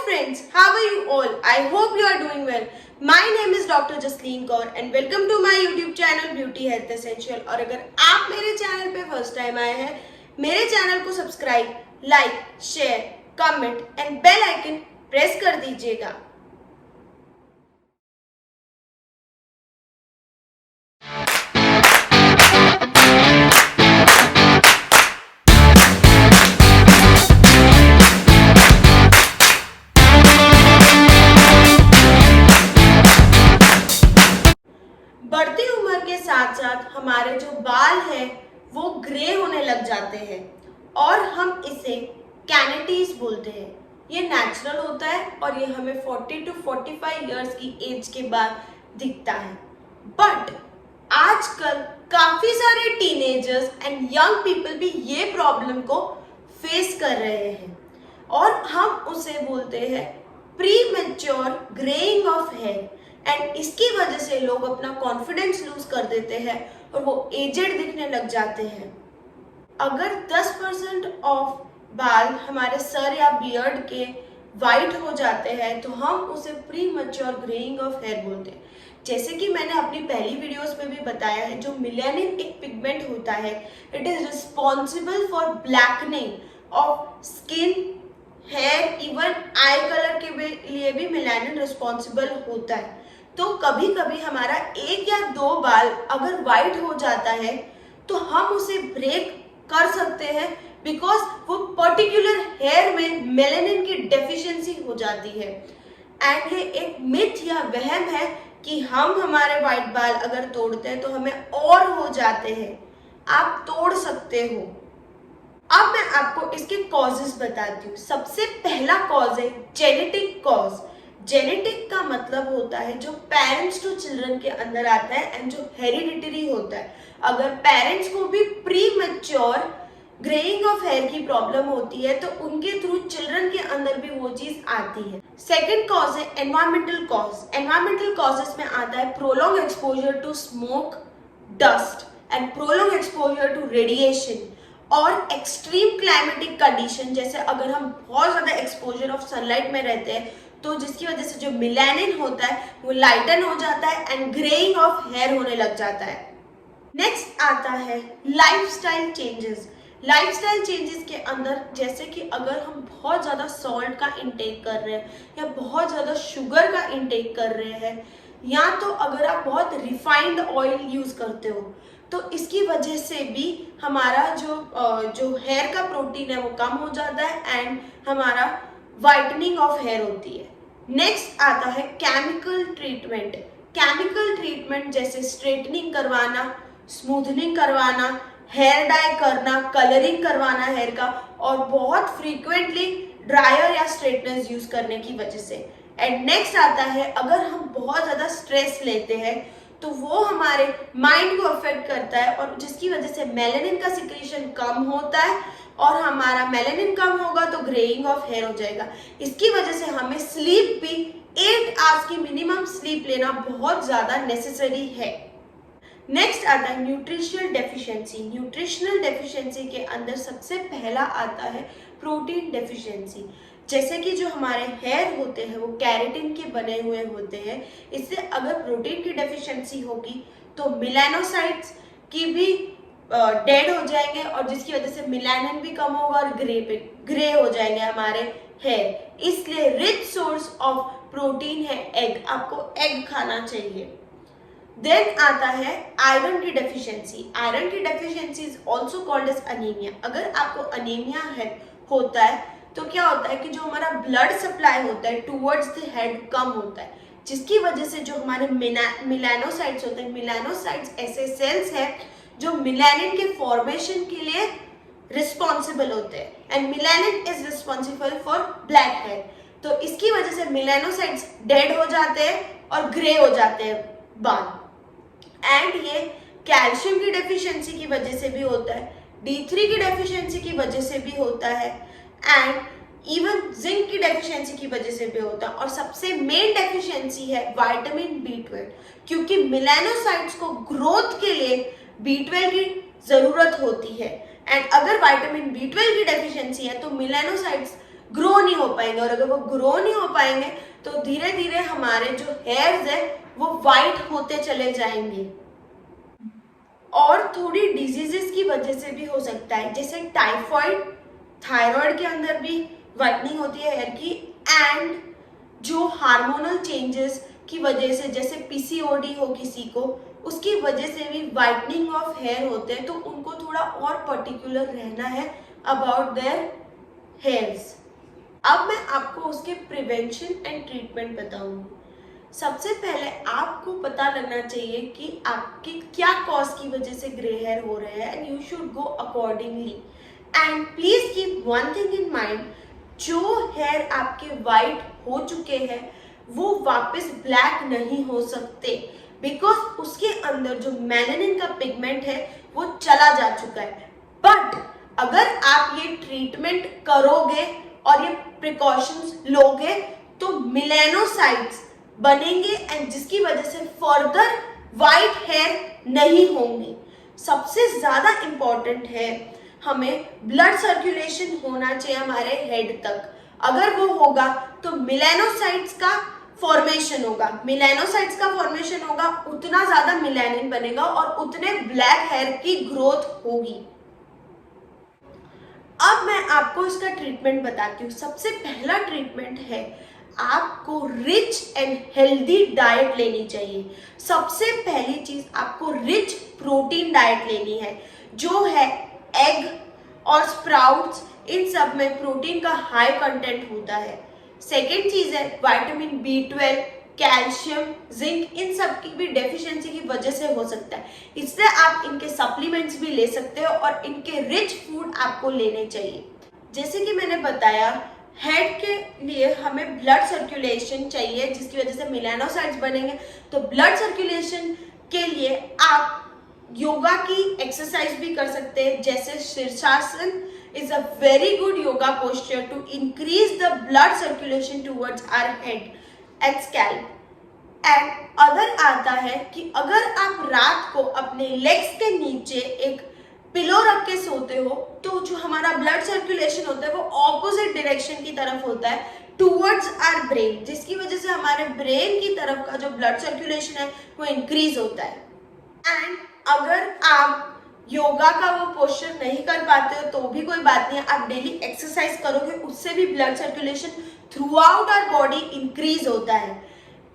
friends, how are you all? I hope you are doing well. My name is Dr. Jasleen Kaur and welcome to my YouTube channel Beauty Health Essential. और अगर आप मेरे channel पे first time आए हैं, मेरे channel को subscribe, like, share, comment and bell icon press कर दीजिएगा। बढ़ती उम्र के साथ साथ हमारे जो बाल हैं वो ग्रे होने लग जाते हैं और हम इसे कैनेटीज बोलते हैं। ये नेचुरल होता है और ये हमें 40 to 45 इयर्स की एज के बाद दिखता है। बट आजकल काफी सारे टीनेजर्स एंड यंग पीपल भी ये प्रॉब्लम को फेस कर रहे हैं और हम उसे बोलते हैं premature greying of hair. And इसकी वजह से लोग अपना कॉन्फिडेंस लूज कर देते हैं और वो एजेड दिखने लग जाते हैं। अगर 10% ऑफ बाल हमारे सर या बियर्ड के वाइट हो जाते हैं तो हम उसे premature greying of hair बोलते हैं। जैसे कि मैंने अपनी पहली वीडियोस में भी बताया है, जो मेलानिन एक पिगमेंट होता है, it is responsible for blackening of skin, hair, even eye colour के लिए भी मेलानिन रिस्पॉन्सिबल होता है। तो कभी कभी हमारा एक या दो बाल अगर वाइट हो जाता है तो हम उसे ब्रेक कर सकते हैं बिकॉज वो पर्टिकुलर हेयर में मेलानिन की डेफिशिएंसी हो जाती है। एंड ये एक मिथ या वहम है कि हम हमारे वाइट बाल अगर तोड़ते हैं तो हमें और हो जाते हैं। आप तोड़ सकते हो। अब मैं आपको इसके कॉजेस बताती हूँ। सबसे पहला कॉज है जेनेटिक कॉज। जेनेटिक का मतलब होता है जो पेरेंट्स टू चिल्ड्रन के अंदर आता है एंड जो हेरिडिटरी होता है। अगर पेरेंट्स को भी premature greying of hair की प्रॉब्लम होती है तो उनके थ्रू चिल्ड्रन के अंदर भी वो चीज आती है। सेकेंड कॉज है एनवायरमेंटल कॉज। एनवायरमेंटल कॉजेस में आता है prolong exposure to smoke, dust and prolong exposure to radiation और एक्सट्रीम क्लाइमेटिक कंडीशन। जैसे अगर हम बहुत ज्यादा एक्सपोजर ऑफ सनलाइट में रहते हैं तो जिसकी वजह से जो मेलानिन होता है वो लाइटन हो जाता है एंड ग्रेइंग ऑफ हेयर होने लग जाता है। नेक्स्ट आता है लाइफस्टाइल चेंजेस। लाइफस्टाइल चेंजेस के अंदर जैसे कि अगर हम बहुत ज़्यादा सॉल्ट का इंटेक कर रहे हैं या बहुत ज़्यादा शुगर का इंटेक कर रहे हैं या तो अगर आप बहुत रिफाइंड ऑयल यूज़ करते हो तो इसकी वजह से भी हमारा जो हेयर का प्रोटीन है वो कम हो जाता है एंड हमारा वाइटनिंग ऑफ हेयर होती है। नेक्स्ट आता है केमिकल ट्रीटमेंट। केमिकल ट्रीटमेंट जैसे स्ट्रेटनिंग करवाना, स्मूथनिंग करवाना, हेयर डाई करना, कलरिंग करवाना हेयर का और बहुत फ्रीक्वेंटली ड्रायर या स्ट्रेटनर्स यूज करने की वजह से। एंड नेक्स्ट आता है अगर हम बहुत ज़्यादा स्ट्रेस लेते हैं तो वो हमारे माइंड को अफेक्ट करता है और जिसकी वजह से मेलानिन का सिक्रीशन कम होता है और हमारा मेलानिन कम होगा तो ग्रेइंग ऑफ हेयर हो जाएगा। इसकी वजह से हमें स्लीप भी 8 आवर्स की मिनिमम स्लीप लेना बहुत ज़्यादा नेसेसरी है। नेक्स्ट आता है न्यूट्रिशनल डेफिशिएंसी। न्यूट्रिशनल डेफिशिएंसी के अंदर सबसे पहला आता है प्रोटीन डेफिशिएंसी। जैसे कि जो हमारे हेयर होते हैं वो कैरेटिन के बने हुए होते हैं। इससे अगर प्रोटीन की डेफिशिएंसी होगी तो मेलानोसाइट्स की भी डेड हो जाएंगे और जिसकी वजह से मेलानिन भी कम होगा और ग्रे हो जाएंगे हमारे हेयर। इसलिए रिच सोर्स ऑफ प्रोटीन है एग। आपको एग खाना चाहिए। देन आता है आयरन की डेफिशिएंसी। आयरन की deficiency is also called as anaemia. अगर आपको अनीमिया होता है तो क्या होता है कि जो हमारा ब्लड सप्लाई होता है टूवर्ड्स द हेड कम होता है, जिसकी वजह से जो हमारे मेलानोसाइट्स होते हैं, मेलानोसाइट्स ऐसे सेल्स हैं जो मेलानिन के फॉर्मेशन के लिए रिस्पॉन्सिबल होते हैं and melanin is responsible for black hair. तो इसकी वजह से मेलानोसाइट्स डेड हो जाते हैं और ग्रे हो जाते हैं बाल। एंड ये कैल्शियम की डेफिशिएंसी की वजह से भी होता है, D3 की डेफिशिएंसी की वजह से भी होता है एंड इवन जिंक की डेफिशिएंसी की वजह से भी होता है। और सबसे मेन डेफिशिएंसी है विटामिन B12, क्योंकि मेलानोसाइट्स को ग्रोथ के लिए B12 की जरूरत होती है एंड अगर विटामिन B12 की डेफिशिएंसी है तो मेलानोसाइट्स ग्रो नहीं हो पाएंगे, और अगर वो ग्रो नहीं हो पाएंगे तो धीरे धीरे हमारे जो हेयर्स है वो वाइट होते चले जाएंगे। और थोड़ी डिजीजेस की वजह से भी हो सकता है, जैसे टाइफॉइड, थायराइड के अंदर भी वाइटनिंग होती है हेयर की, एंड जो हार्मोनल चेंजेस की वजह से, जैसे पीसीओडी हो किसी को, उसकी वजह से भी वाइटनिंग ऑफ हेयर होते हैं। तो उनको थोड़ा और पर्टिकुलर रहना है अबाउट देयर हेयर्स। अब मैं आपको उसके प्रिवेंशन एंड ट्रीटमेंट बताऊंगी। सबसे पहले आपको पता लगना चाहिए कि आपके क्या कॉज की वजह से ग्रे हेयर हो रहे हैं, and you should go accordingly. And please keep one thing in mind, जो हेयर आपके वाइट हो चुके हैं वो वापस ब्लैक नहीं हो सकते, बिकॉज उसके अंदर जो मेलानिन का पिगमेंट है वो चला जा चुका है। बट अगर आप ये ट्रीटमेंट करोगे और ये प्रिकॉशंस लोगे तो मेलानोसाइट्स बनेंगे, एंड जिसकी वजह से फर्दर वाइट हेयर नहीं होंगे। सबसे ज्यादा इंपॉर्टेंट है, हमें ब्लड सर्कुलेशन होना चाहिए हमारे हेड तक। अगर वो होगा तो मेलानोसाइट्स का फॉर्मेशन होगा, मेलानोसाइट्स का फॉर्मेशन होगा, उतना ज्यादा मेलानिन बनेगा और उतने ब्लैक हेयर की ग्रोथ होगी। अब मैं आपको इसका ट्रीटमेंट बताती हूँ। सबसे पहला ट्रीटमेंट है, आपको रिच एंड हेल्दी डाइट लेनी चाहिए। सबसे पहली चीज, आपको रिच प्रोटीन डाइट लेनी है, जो है एग और स्प्राउट्स। इन सब में प्रोटीन का हाई कंटेंट होता है। सेकेंड चीज है विटामिन B12, कैल्शियम, जिंक। इन सब की भी डेफिशिएंसी की वजह से हो सकता है, इसलिए आप इनके सप्लीमेंट्स भी ले सकते हो और इनके रिच फूड आपको लेने चाहिए। जैसे कि मैंने बताया, हेड के लिए हमें ब्लड सर्कुलेशन चाहिए, जिसकी वजह से मेलानोसाइट्स बनेंगे। तो ब्लड सर्कुलेशन के लिए आप योगा की एक्सरसाइज भी कर सकते हैं, जैसे शीर्षासन is a very good yoga posture to increase the blood circulation towards our head and scalp. And other आता है कि अगर आप रात को अपने लेग्स के नीचे एक पिलो रख के सोते हो तो जो हमारा ब्लड सर्कुलेशन होता है वो ऑपोजिट डायरेक्शन की तरफ होता है, टूवर्ड्स आवर ब्रेन, जिसकी वजह से हमारे ब्रेन की तरफ का जो ब्लड सर्कुलेशन है वो इंक्रीज होता है। एंड अगर आप योगा का वो पोस्चर नहीं कर पाते हो तो भी कोई बात नहीं है, आप डेली एक्सरसाइज करोगे, उससे भी blood circulation throughout our body increase होता है।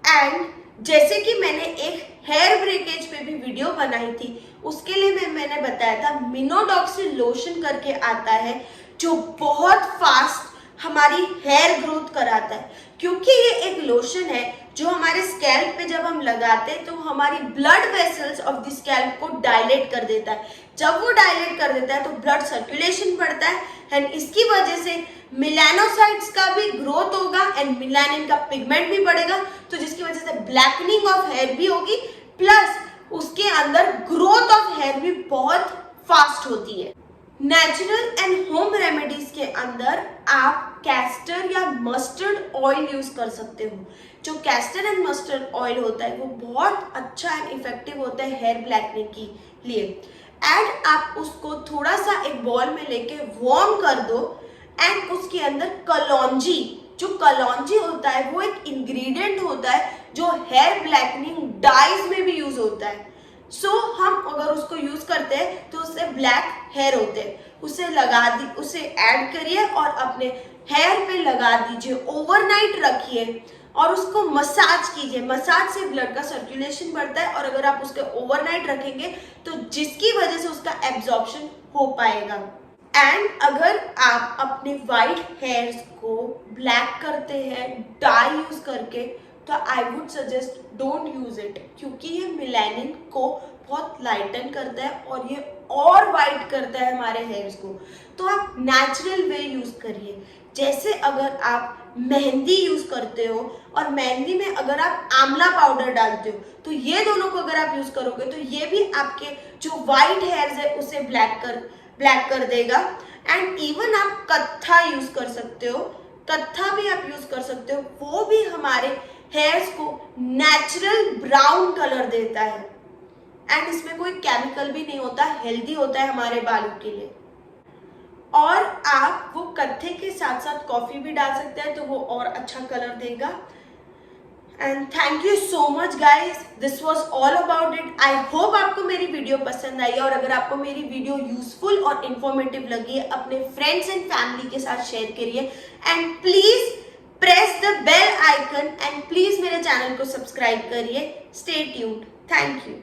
एंड जैसे कि मैंने एक हेयर ब्रेकेज पे भी वीडियो बनाई थी, उसके लिए मैंने बताया था मिनोडॉक्सिल लोशन करके आता है, जो बहुत फास्ट हमारी हेयर ग्रोथ कराता है। क्योंकि ये एक लोशन है जो हमारे स्कैल्प पे जब हम लगाते हैं तो हमारी blood vessels of the scalp को डायलेट कर देता है। जब वो डायलेट कर देता है तो ब्लड सर्कुलेशन बढ़ता है, एंड इसकी वजह से मेलानोसाइट्स का भी ग्रोथ होगा एंड मेलानिन का पिगमेंट भी बढ़ेगा, तो जिसकी वजह से ब्लैकनिंग ऑफ हेयर भी होगी, प्लस उसके अंदर ग्रोथ ऑफ हेयर भी बहुत फास्ट होती है। नेचुरल एंड होम रेमेडीज के अंदर आप कैस्टर या मस्टर्ड ऑयल यूज कर सकते हो। जो कैस्टर एंड मस्टर्ड ऑयल होता है वो बहुत अच्छा एंड इफेक्टिव होता है हेयर ब्लैकनिंग के लिए। एंड आप उसको थोड़ा सा एक बॉल में लेके वार्म कर दो, एंड उसके अंदर कलौंजी, जो कलौंजी होता है वो एक इंग्रेडिएंट होता है जो हेयर ब्लैकनिंग डाइज में भी यूज होता है। हम अगर उसको यूज करते हैं तो उससे ब्लैक हेयर होते हैं, उसे ऐड करिए और अपने हेयर पे लगा दीजिए, ओवरनाइट रखिए और उसको मसाज कीजिए। मसाज से ब्लड का सर्कुलेशन बढ़ता है, और अगर आप उसके ओवरनाइट रखेंगे तो जिसकी वजह से उसका एब्जॉर्प्शन हो पाएगा। एंड अगर आप अपने वाइट हेयर्स को ब्लैक करते हैं डाई यूज करके, तो I would suggest don't use it, क्योंकि ये मेलानिन को बहुत लाइटन करता है और ये और वाइट करता है हमारे हेयर्स को। तो आप नेचुरल वे यूज करिए। जैसे अगर आप मेहंदी यूज करते हो और मेहंदी में अगर आप आंवला पाउडर डालते हो, तो ये दोनों को अगर आप यूज करोगे तो ये भी आपके जो वाइट हेयर्स है उसे ब्लैक कर देगा। एंड इवन आप कत्था यूज कर सकते हो, कत्था भी आप यूज कर सकते हो, वो भी हमारे हेयर्स को नेचुरल ब्राउन कलर देता है, एंड इसमें कोई केमिकल भी नहीं होता, हेल्दी होता है हमारे बालों के लिए। और आप वो कत्थे के साथ साथ कॉफी भी डाल सकते हैं तो वो और अच्छा कलर देगा। And thank you so much guys, this was all about it. I hope आपको मेरी वीडियो पसंद आई, और अगर आपको मेरी वीडियो यूजफुल और इंफॉर्मेटिव लगी है अपने फ्रेंड्स एंड फैमिली के साथ शेयर करिए, and please press the bell icon, and please मेरे चैनल को सब्सक्राइब करिए। Stay tuned. Thank you.